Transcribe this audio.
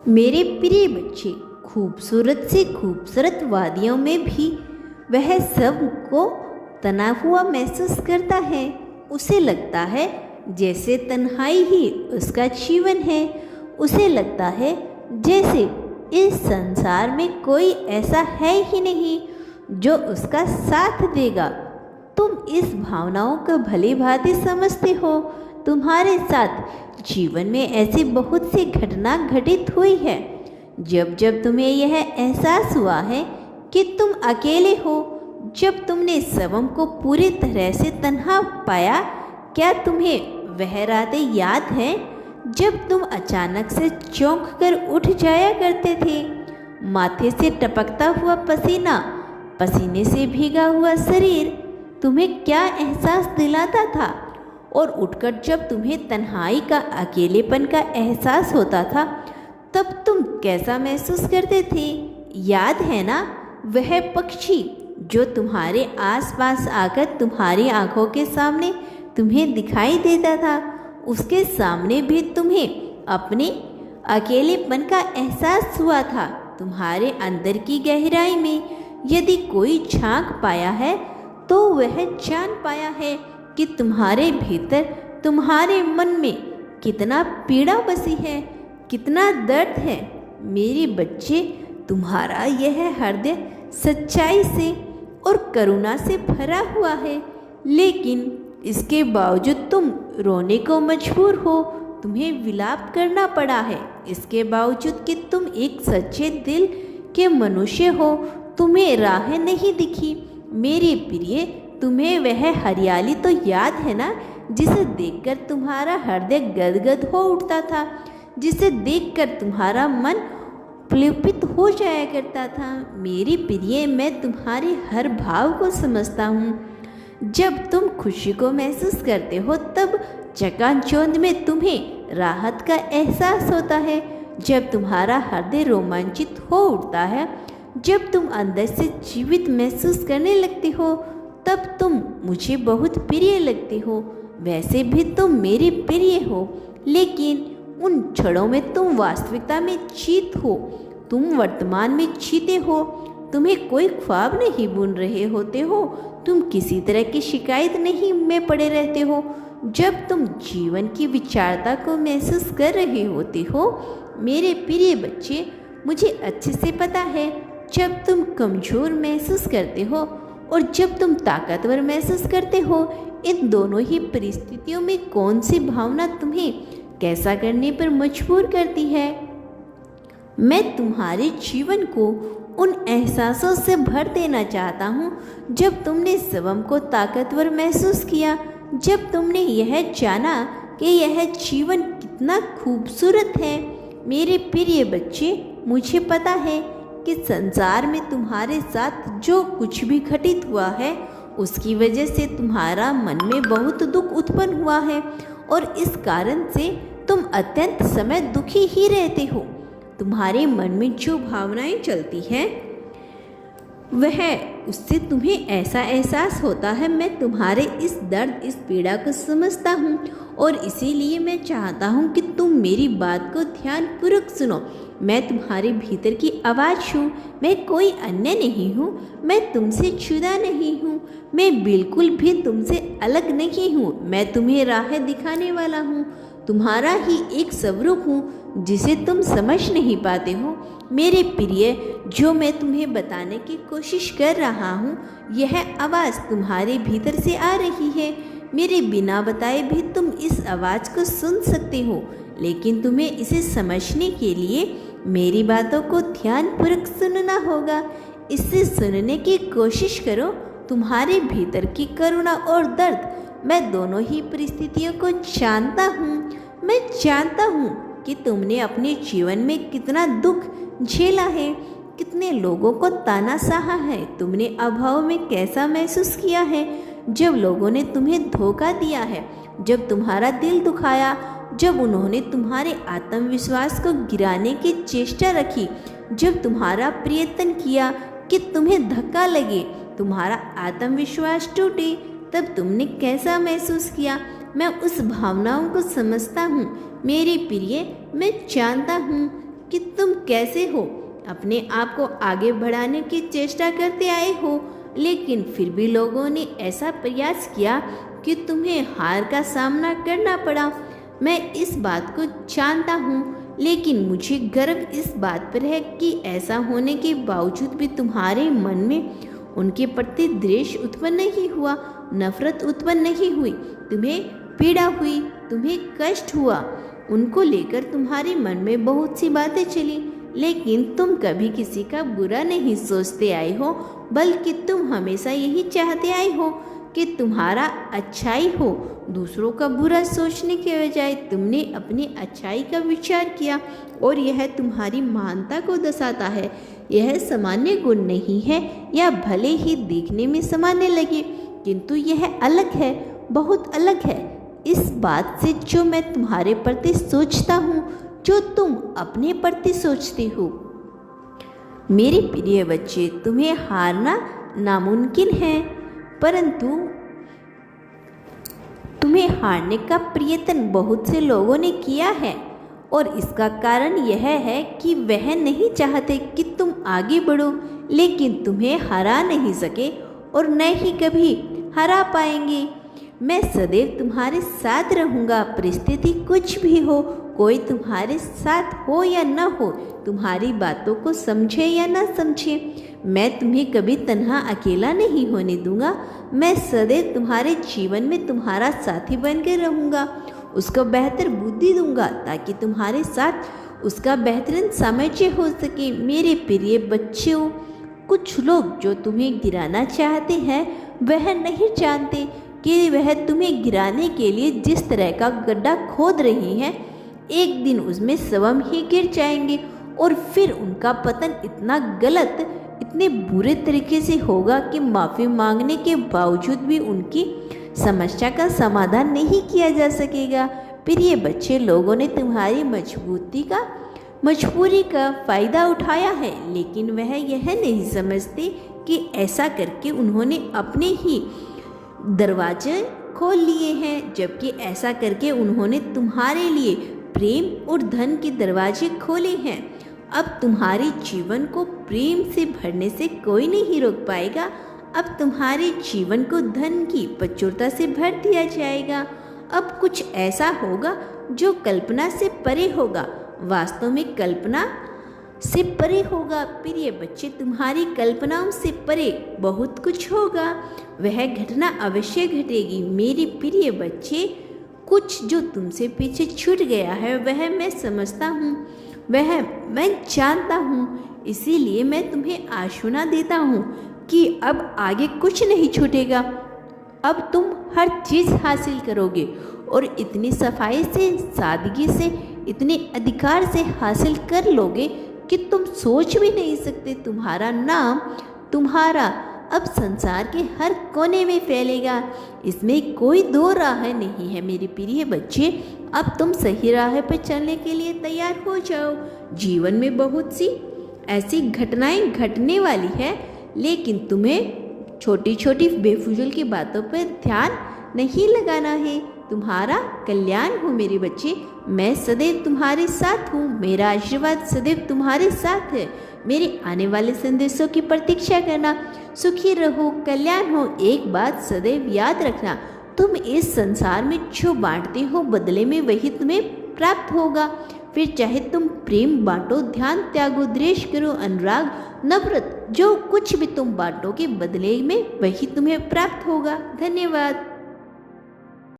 मेरे प्रिय बच्चे, खूबसूरत से खूबसूरत वादियों में भी वह सब को तना हुआ महसूस करता है। उसे लगता है जैसे तन्हाई ही उसका जीवन है। उसे लगता है जैसे इस संसार में कोई ऐसा है ही नहीं जो उसका साथ देगा। तुम इस भावनाओं को भली भांति समझते हो। तुम्हारे साथ जीवन में ऐसी बहुत सी घटना घटित हुई है। जब जब तुम्हें यह एहसास हुआ है कि तुम अकेले हो, जब तुमने स्वयं को पूरी तरह से तन्हा पाया, क्या तुम्हें वह रातें याद हैं जब तुम अचानक से चौंक कर उठ जाया करते थे? माथे से टपकता हुआ पसीना, पसीने से भीगा हुआ शरीर तुम्हें क्या एहसास दिलाता था? और उठकर जब तुम्हें तन्हाई का, अकेलेपन का एहसास होता था, तब तुम कैसा महसूस करते थे? याद है ना, वह पक्षी जो तुम्हारे आसपास आकर तुम्हारी आंखों के सामने तुम्हें दिखाई देता था, उसके सामने भी तुम्हें अपने अकेलेपन का एहसास हुआ था। तुम्हारे अंदर की गहराई में यदि कोई झांक पाया है तो वह जान पाया है कि तुम्हारे भीतर, तुम्हारे मन में कितना पीड़ा बसी है, कितना दर्द है। मेरे बच्चे, तुम्हारा यह हृदय सच्चाई से और करुणा से भरा हुआ है, लेकिन इसके बावजूद तुम रोने को मजबूर हो। तुम्हें विलाप करना पड़ा है, इसके बावजूद कि तुम एक सच्चे दिल के मनुष्य हो। तुम्हें राह नहीं दिखी। मेरे प्रिय, तुम्हें वह हरियाली तो याद है ना, जिसे देखकर तुम्हारा हृदय गदगद हो उठता था, जिसे देखकर तुम्हारा मन प्लुपित हो जाया करता था। मेरी प्रिय, मैं तुम्हारे हर भाव को समझता हूँ। जब तुम खुशी को महसूस करते हो तब चकाचौंध में तुम्हें राहत का एहसास होता है। जब तुम्हारा हृदय रोमांचित हो उठता है, जब तुम अंदर से जीवित महसूस करने लगते हो, तब तुम मुझे बहुत प्रिय लगते हो। वैसे भी तुम मेरे प्रिय हो, लेकिन उन क्षणों में तुम वास्तविकता में जीत हो। तुम वर्तमान में जीते हो। तुम्हें कोई ख्वाब नहीं बुन रहे होते हो। तुम किसी तरह की शिकायत नहीं में पड़े रहते हो। जब तुम जीवन की विचारता को महसूस कर रहे होते हो, मेरे प्रिय बच्चे, मुझे अच्छे से पता है, जब तुम कमज़ोर महसूस करते हो और जब तुम ताकतवर महसूस करते हो, इन दोनों ही परिस्थितियों में कौन सी भावना तुम्हें कैसा करने पर मजबूर करती है। मैं तुम्हारे जीवन को उन एहसासों से भर देना चाहता हूँ जब तुमने स्वयं को ताकतवर महसूस किया, जब तुमने यह जाना कि यह जीवन कितना खूबसूरत है। मेरे प्रिय बच्चे, मुझे पता है कि संसार में तुम्हारे साथ जो कुछ भी घटित हुआ है, उसकी वजह से तुम्हारा मन में बहुत दुख उत्पन्न हुआ है और इस कारण से तुम अत्यंत समय दुखी ही रहते हो। तुम्हारे मन में जो भावनाएं चलती हैं, वह उससे तुम्हें ऐसा एहसास होता है। मैं तुम्हारे इस दर्द, इस पीड़ा को समझता हूँ और इसीलिए मैं चाहता हूँ कि तुम मेरी बात को ध्यानपूर्वक सुनो। मैं तुम्हारे भीतर की आवाज़ हूँ। मैं कोई अन्य नहीं हूँ। मैं तुमसे जुदा नहीं हूँ। मैं बिल्कुल भी तुमसे अलग नहीं हूँ। मैं तुम्हें राह दिखाने वाला हूँ। तुम्हारा ही एक स्वरूप हूँ जिसे तुम समझ नहीं पाते हो। मेरे प्रिय, जो मैं तुम्हें बताने की कोशिश कर रहा हूँ, यह आवाज़ तुम्हारे भीतर से आ रही है। मेरे बिना बताए भी तुम इस आवाज़ को सुन सकते हो, लेकिन तुम्हें इसे समझने के लिए मेरी बातों को ध्यानपूर्वक सुनना होगा। इसे सुनने की कोशिश करो। तुम्हारे भीतर की करुणा और दर्द, मैं दोनों ही परिस्थितियों को जानता हूँ। मैं जानता हूँ कि तुमने अपने जीवन में कितना दुख झेला है, कितने लोगों को ताना सहा है। तुमने अभाव में कैसा महसूस किया है, जब लोगों ने तुम्हें धोखा दिया है, जब तुम्हारा दिल दुखाया, जब उन्होंने तुम्हारे आत्मविश्वास को गिराने की चेष्टा रखी, जब तुम्हारा प्रयत्न किया कि तुम्हें धक्का लगे, तुम्हारा आत्मविश्वास टूटे, तब तुमने कैसा महसूस किया। मैं उस भावनाओं को समझता हूँ मेरे प्रिय। मैं जानता हूँ कि तुम कैसे हो। अपने आप को आगे बढ़ाने की चेष्टा करते आए हो, लेकिन फिर भी लोगों ने ऐसा प्रयास किया कि तुम्हें हार का सामना करना पड़ा। मैं इस बात को जानता हूँ, लेकिन मुझे गर्व इस बात पर है कि ऐसा होने के बावजूद भी तुम्हारे मन में उनके प्रति द्वेष उत्पन्न नहीं हुआ, नफरत उत्पन्न नहीं हुई, तुम्हें पीड़ा हुई, तुम्हें कष्ट हुआ। उनको लेकर तुम्हारे मन में बहुत सी बातें चली, लेकिन तुम कभी किसी का बुरा नहीं सोचते आए हो, बल्कि तुम हमेशा यही चाहते आए हो कि तुम्हारा अच्छाई हो। दूसरों का बुरा सोचने के बजाय तुमने अपनी अच्छाई का विचार किया, और यह तुम्हारी महानता को दर्शाता है। यह सामान्य गुण नहीं है, या भले ही देखने में सामान्य लगे, किंतु यह अलग है, बहुत अलग है इस बात से जो मैं तुम्हारे प्रति सोचता हूँ, जो तुम अपने प्रति सोचते हो। मेरे प्रिय बच्चे, तुम्हें हारना नामुमकिन है, परंतु तुम्हें हारने का प्रयत्न बहुत से लोगों ने किया है, और इसका कारण यह है कि वह नहीं चाहते कि तुम आगे बढ़ो, लेकिन तुम्हें हरा नहीं सके और न ही कभी हरा पाएंगे। मैं सदैव तुम्हारे साथ रहूँगा, परिस्थिति कुछ भी हो, कोई तुम्हारे साथ हो या न हो, तुम्हारी बातों को समझे या न समझे, मैं तुम्हें कभी तन्हा अकेला नहीं होने दूंगा। मैं सदैव तुम्हारे जीवन में तुम्हारा साथी बनकर रहूँगा, उसको बेहतर बुद्धि दूंगा ताकि तुम्हारे साथ उसका बेहतरीन सामंजस्य हो सके। मेरे प्रिय बच्चों, कुछ लोग जो तुम्हें गिराना चाहते हैं, वह नहीं जानते कि वह तुम्हें गिराने के लिए जिस तरह का गड्ढा खोद रही हैं, एक दिन उसमें स्वयं ही गिर जाएंगे, और फिर उनका पतन इतना गलत, इतने बुरे तरीके से होगा कि माफ़ी मांगने के बावजूद भी उनकी समस्या का समाधान नहीं किया जा सकेगा। प्रिय बच्चे, लोगों ने तुम्हारी मजबूरी का फ़ायदा उठाया है, लेकिन वह यह नहीं समझते कि ऐसा करके उन्होंने अपने ही दरवाजे खोल लिए हैं, जबकि ऐसा करके उन्होंने तुम्हारे लिए प्रेम और धन के दरवाजे खोले हैं। अब तुम्हारे जीवन को प्रेम से भरने से कोई नहीं रोक पाएगा। अब तुम्हारे जीवन को धन की प्रचुरता से भर दिया जाएगा। अब कुछ ऐसा होगा जो कल्पना से परे होगा, वास्तव में कल्पना से परे होगा। प्रिय बच्चे, तुम्हारी कल्पनाओं से परे बहुत कुछ होगा, वह घटना अवश्य घटेगी। मेरे प्रिय बच्चे, कुछ जो तुमसे पीछे छूट गया है वह मैं समझता हूँ, वह मैं जानता हूँ, इसीलिए मैं तुम्हें आश्वासन देता हूँ कि अब आगे कुछ नहीं छूटेगा। अब तुम हर चीज़ हासिल करोगे, और इतनी सफाई से, सादगी से, इतने अधिकार से हासिल कर लोगे कि तुम सोच भी नहीं सकते। तुम्हारा नाम, तुम्हारा अब संसार के हर कोने में फैलेगा, इसमें कोई दो राह नहीं है। मेरे प्रिय बच्चे, अब तुम सही राह पर चलने के लिए तैयार हो जाओ। जीवन में बहुत सी ऐसी घटनाएं घटने वाली है, लेकिन तुम्हें छोटी छोटी बेफिजूल की बातों पर ध्यान नहीं लगाना है। तुम्हारा कल्याण हो मेरे बच्चे। मैं सदैव तुम्हारे साथ हूँ, मेरा आशीर्वाद सदैव तुम्हारे साथ है। मेरे आने वाले संदेशों की प्रतीक्षा करना। सुखी रहो, कल्याण हो। एक बात सदैव याद रखना, तुम इस संसार में जो बांटते हो, बदले में वही तुम्हें प्राप्त होगा। फिर चाहे तुम प्रेम बांटो, ध्यान त्यागो, द्वेष करो, अनुराग, नफरत, जो कुछ भी तुम बांटोगे, बदले में वही तुम्हें प्राप्त होगा। धन्यवाद।